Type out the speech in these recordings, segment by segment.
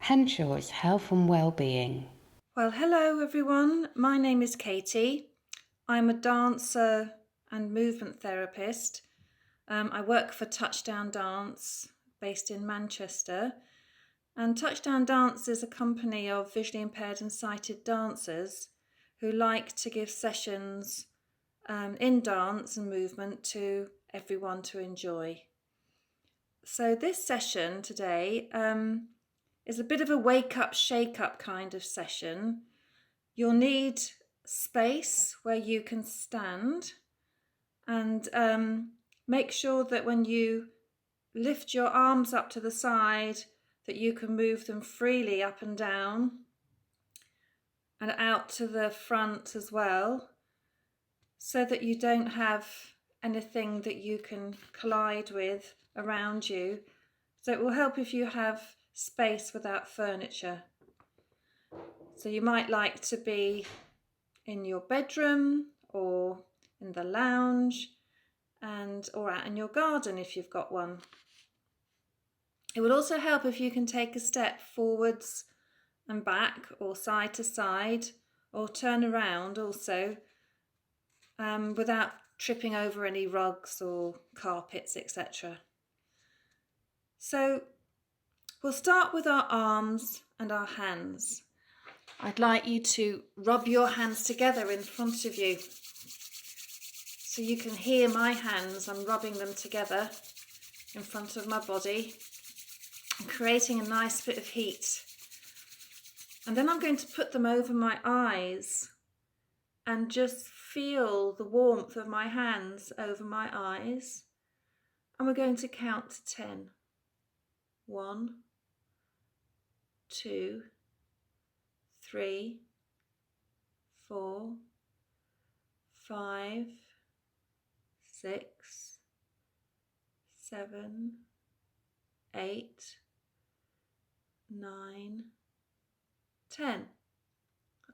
Henshaws Health and Wellbeing. Well, hello everyone. My name is Katy. I'm a dancer and movement therapist. I work for Touchdown Dance based in Manchester. And Touchdown Dance is a company of visually impaired and sighted dancers who like to give sessions in dance and movement to everyone to enjoy. So this session today is a bit of a wake-up, shake-up kind of session. You'll need space where you can stand and make sure that when you lift your arms up to the side that you can move them freely up and down and out to the front as well, so that you don't have anything that you can collide with around you. So it will help if you have space without furniture. So you might like to be in your bedroom or in the lounge or out in your garden if you've got one. It would also help if you can take a step forwards and back or side to side or turn around also without tripping over any rugs or carpets, etc. So we'll start with our arms and our hands. I'd like you to rub your hands together in front of you so you can hear my hands. I'm rubbing them together in front of my body and creating a nice bit of heat. And then I'm going to put them over my eyes and just feel the warmth of my hands over my eyes. And we're going to count to 10. 1, 2, 3, 4, 5, 6, 7, 8, 9, 10.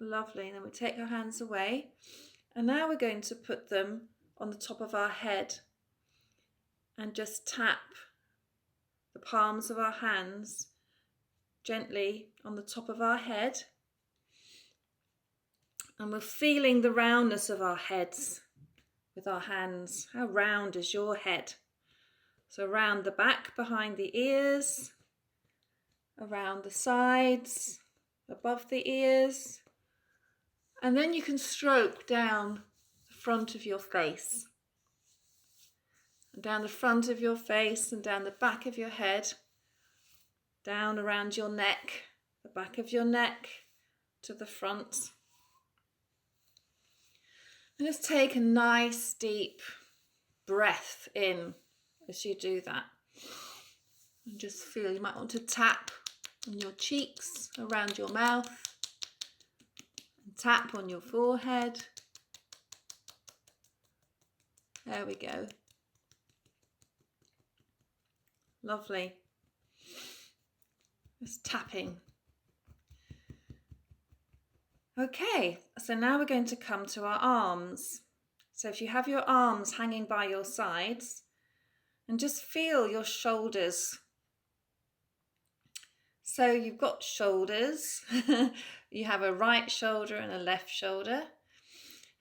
Lovely. And then we take our hands away. And now we're going to put them on the top of our head and just tap the palms of our hands gently on the top of our head. And we're feeling the roundness of our heads with our hands. How round is your head? So around the back, behind the ears, around the sides, above the ears. And then you can stroke down the front of your face. And down the front of your face and down the back of your head. Down around your neck, the back of your neck to the front. And just take a nice deep breath in as you do that. And just feel, you might want to tap on your cheeks, around your mouth, and tap on your forehead. There we go. Lovely. Just tapping. Okay, so now we're going to come to our arms. So if you have your arms hanging by your sides, and just feel your shoulders. So you've got shoulders. You have a right shoulder and a left shoulder.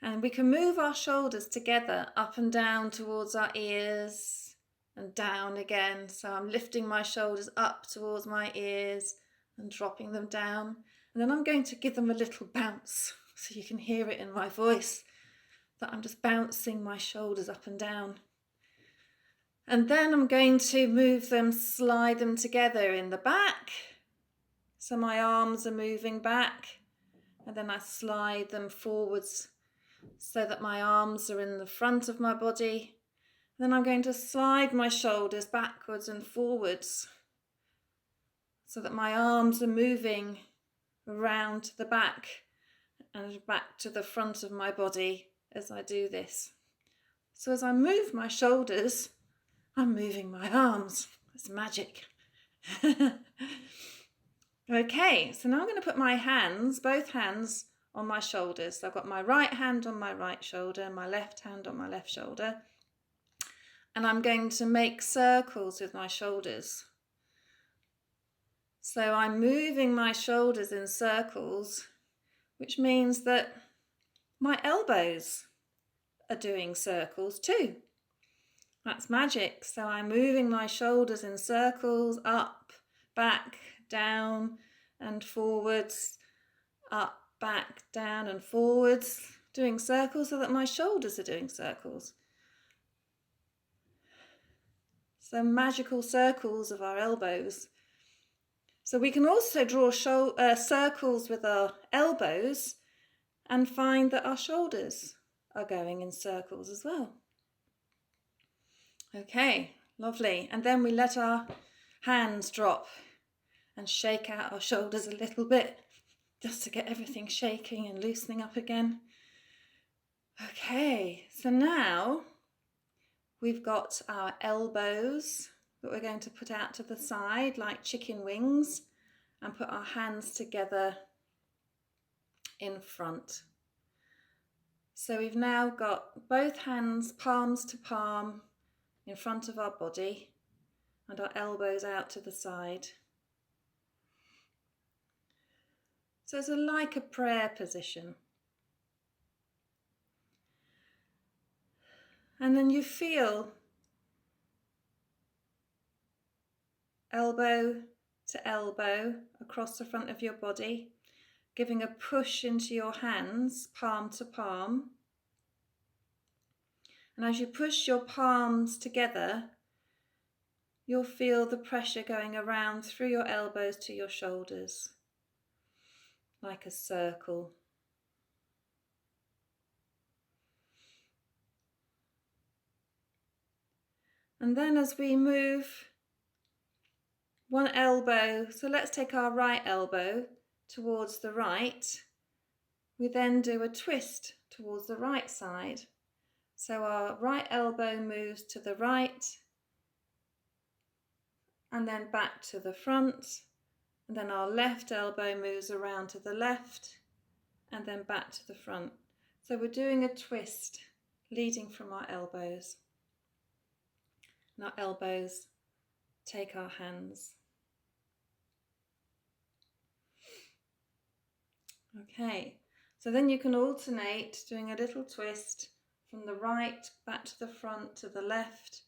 And we can move our shoulders together up and down towards our ears and down again. So I'm lifting my shoulders up towards my ears and dropping them down. And then I'm going to give them a little bounce so you can hear it in my voice that I'm just bouncing my shoulders up and down. And then I'm going to move them, slide them together in the back. So my arms are moving back, and then I slide them forwards so that my arms are in the front of my body. Then I'm going to slide my shoulders backwards and forwards so that my arms are moving around to the back and back to the front of my body as I do this. So as I move my shoulders, I'm moving my arms. It's magic. Okay, so now I'm going to put my hands, both hands, on my shoulders. So I've got my right hand on my right shoulder, my left hand on my left shoulder. And I'm going to make circles with my shoulders. So I'm moving my shoulders in circles, which means that my elbows are doing circles too. That's magic. So I'm moving my shoulders in circles, up, back, down and forwards, up, back, down and forwards, doing circles so that my shoulders are doing circles. So magical circles of our elbows. So we can also draw circles with our elbows and find that our shoulders are going in circles as well. Okay, lovely. And then we let our hands drop and shake out our shoulders a little bit just to get everything shaking and loosening up again. Okay, so now we've got our elbows that we're going to put out to the side like chicken wings and put our hands together in front. So we've now got both hands palms to palm in front of our body and our elbows out to the side. So it's like a prayer position. And then you feel elbow to elbow across the front of your body, giving a push into your hands, palm to palm. And as you push your palms together, you'll feel the pressure going around through your elbows to your shoulders, like a circle. And then as we move one elbow, so let's take our right elbow towards the right, we then do a twist towards the right side. So our right elbow moves to the right and then back to the front, and then our left elbow moves around to the left and then back to the front. So we're doing a twist leading from our elbows. And our elbows take our hands. Okay, so then you can alternate doing a little twist from the right back to the front to the left,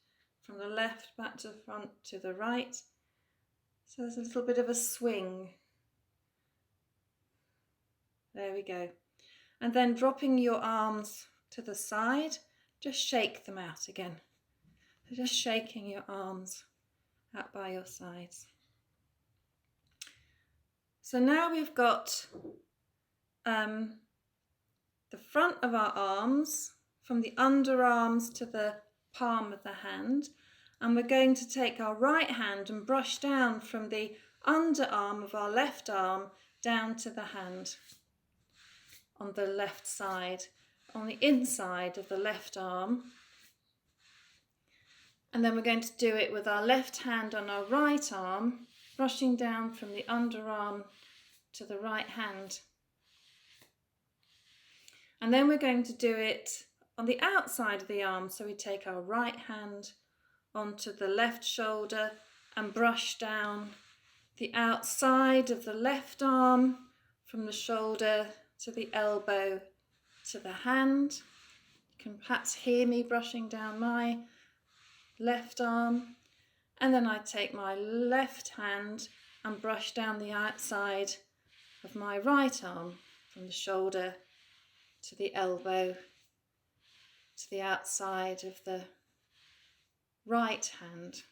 from the left back to the front to the right. So there's a little bit of a swing. There we go. And then dropping your arms to the side, just shake them out again. So just shaking your arms out by your sides. So now we've got the front of our arms, from the underarms to the palm of the hand, and we're going to take our right hand and brush down from the underarm of our left arm down to the hand on the left side, on the inside of the left arm. And then we're going to do it with our left hand on our right arm, brushing down from the underarm to the right hand. And then we're going to do it on the outside of the arm. So we take our right hand onto the left shoulder and brush down the outside of the left arm from the shoulder to the elbow to the hand. You can perhaps hear me brushing down my left arm. And then I take my left hand and brush down the outside of my right arm from the shoulder to the elbow to the outside of the right hand.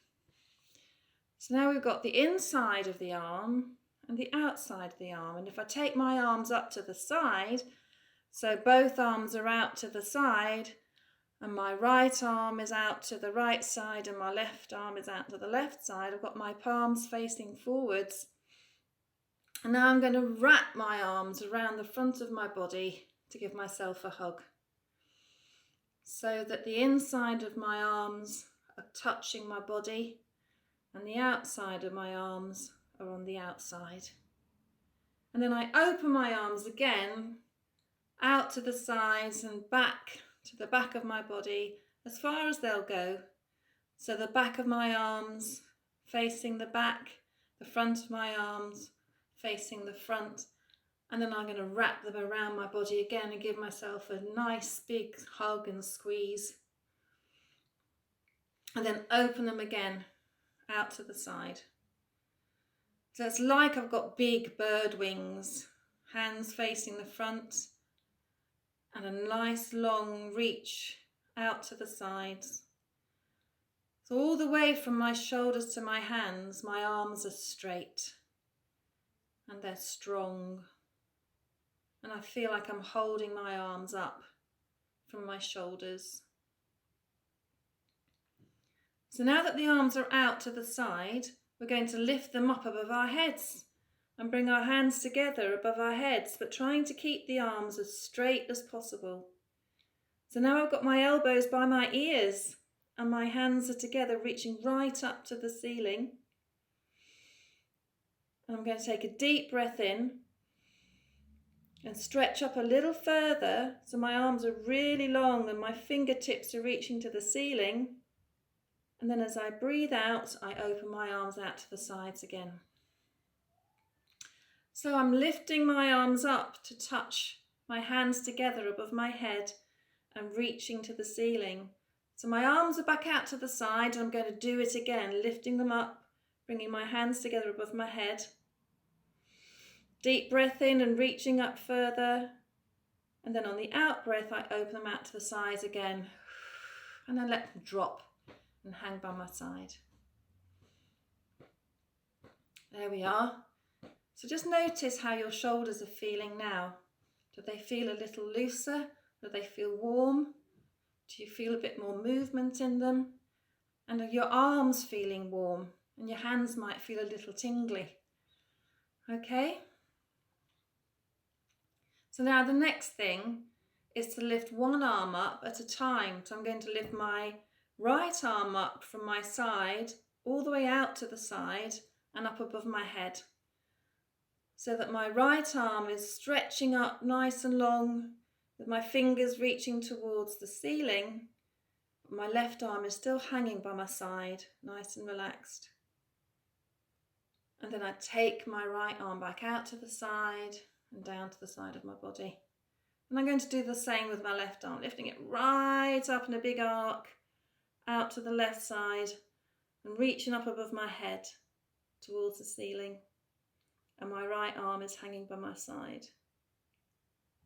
So now we've got the inside of the arm and the outside of the arm. And if I take my arms up to the side, so both arms are out to the side, and my right arm is out to the right side and my left arm is out to the left side, I've got my palms facing forwards. And now I'm going to wrap my arms around the front of my body to give myself a hug, so that the inside of my arms are touching my body and the outside of my arms are on the outside. And then I open my arms again out to the sides and back to the back of my body as far as they'll go. So the back of my arms facing the back, the front of my arms facing the front, and then I'm going to wrap them around my body again and give myself a nice big hug and squeeze, and then open them again out to the side. So it's like I've got big bird wings, hands facing the front, and a nice long reach out to the sides. So all the way from my shoulders to my hands, my arms are straight and they're strong. And I feel like I'm holding my arms up from my shoulders. So now that the arms are out to the side, we're going to lift them up above our heads and bring our hands together above our heads, but trying to keep the arms as straight as possible. So now I've got my elbows by my ears and my hands are together, reaching right up to the ceiling. And I'm going to take a deep breath in and stretch up a little further so my arms are really long and my fingertips are reaching to the ceiling. And then as I breathe out, I open my arms out to the sides again. So I'm lifting my arms up to touch my hands together above my head and reaching to the ceiling. So my arms are back out to the side and I'm going to do it again, lifting them up, bringing my hands together above my head. Deep breath in and reaching up further. And then on the out breath, I open them out to the sides again. And then let them drop and hang by my side. There we are. So just notice how your shoulders are feeling now. Do they feel a little looser? Do they feel warm? Do you feel a bit more movement in them? And are your arms feeling warm? And your hands might feel a little tingly. Okay? So now the next thing is to lift one arm up at a time. So I'm going to lift my right arm up from my side, all the way out to the side and up above my head. So that my right arm is stretching up nice and long, with my fingers reaching towards the ceiling. My left arm is still hanging by my side, nice and relaxed. And then I take my right arm back out to the side and down to the side of my body. And I'm going to do the same with my left arm, lifting it right up in a big arc, out to the left side and reaching up above my head towards the ceiling. And my right arm is hanging by my side.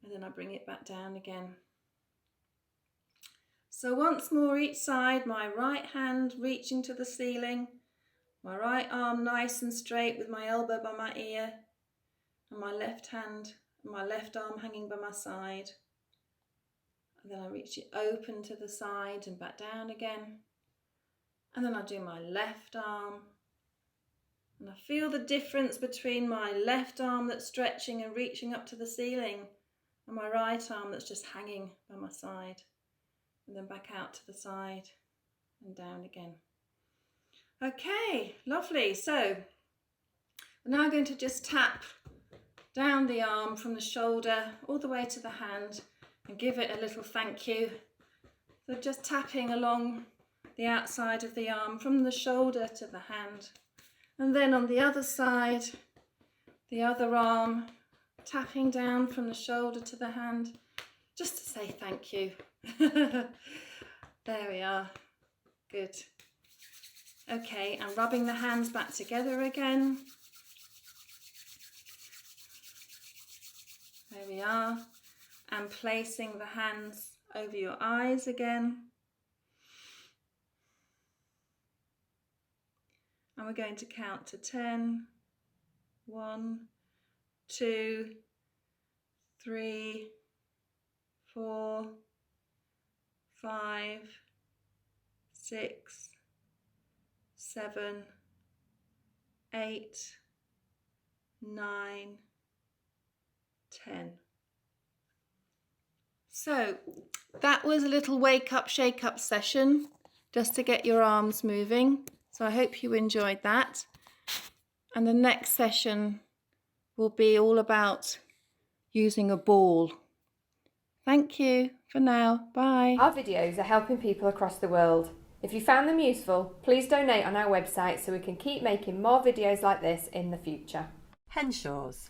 And then I bring it back down again. So once more each side, my right hand reaching to the ceiling, my right arm nice and straight with my elbow by my ear, and my left hand and my left arm hanging by my side. And then I reach it open to the side and back down again. And then I do my left arm. And I feel the difference between my left arm that's stretching and reaching up to the ceiling and my right arm that's just hanging by my side. And then back out to the side and down again. Okay, lovely. So we're now going to just tap down the arm from the shoulder all the way to the hand and give it a little thank you. So just tapping along the outside of the arm from the shoulder to the hand. And then on the other side, the other arm, tapping down from the shoulder to the hand, just to say thank you. There we are. Good. Okay, and rubbing the hands back together again. There we are. And placing the hands over your eyes again. And we're going to count to 10. 1, 2, 3, 4, 5, 6, 7, 8, 9, 10. So that was a little wake up, shake up session just to get your arms moving. So I hope you enjoyed that. And the next session will be all about using a ball. Thank you for now. Bye. Our videos are helping people across the world. If you found them useful, please donate on our website so we can keep making more videos like this in the future. Henshaws,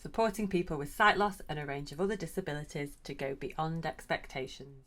supporting people with sight loss and a range of other disabilities to go beyond expectations.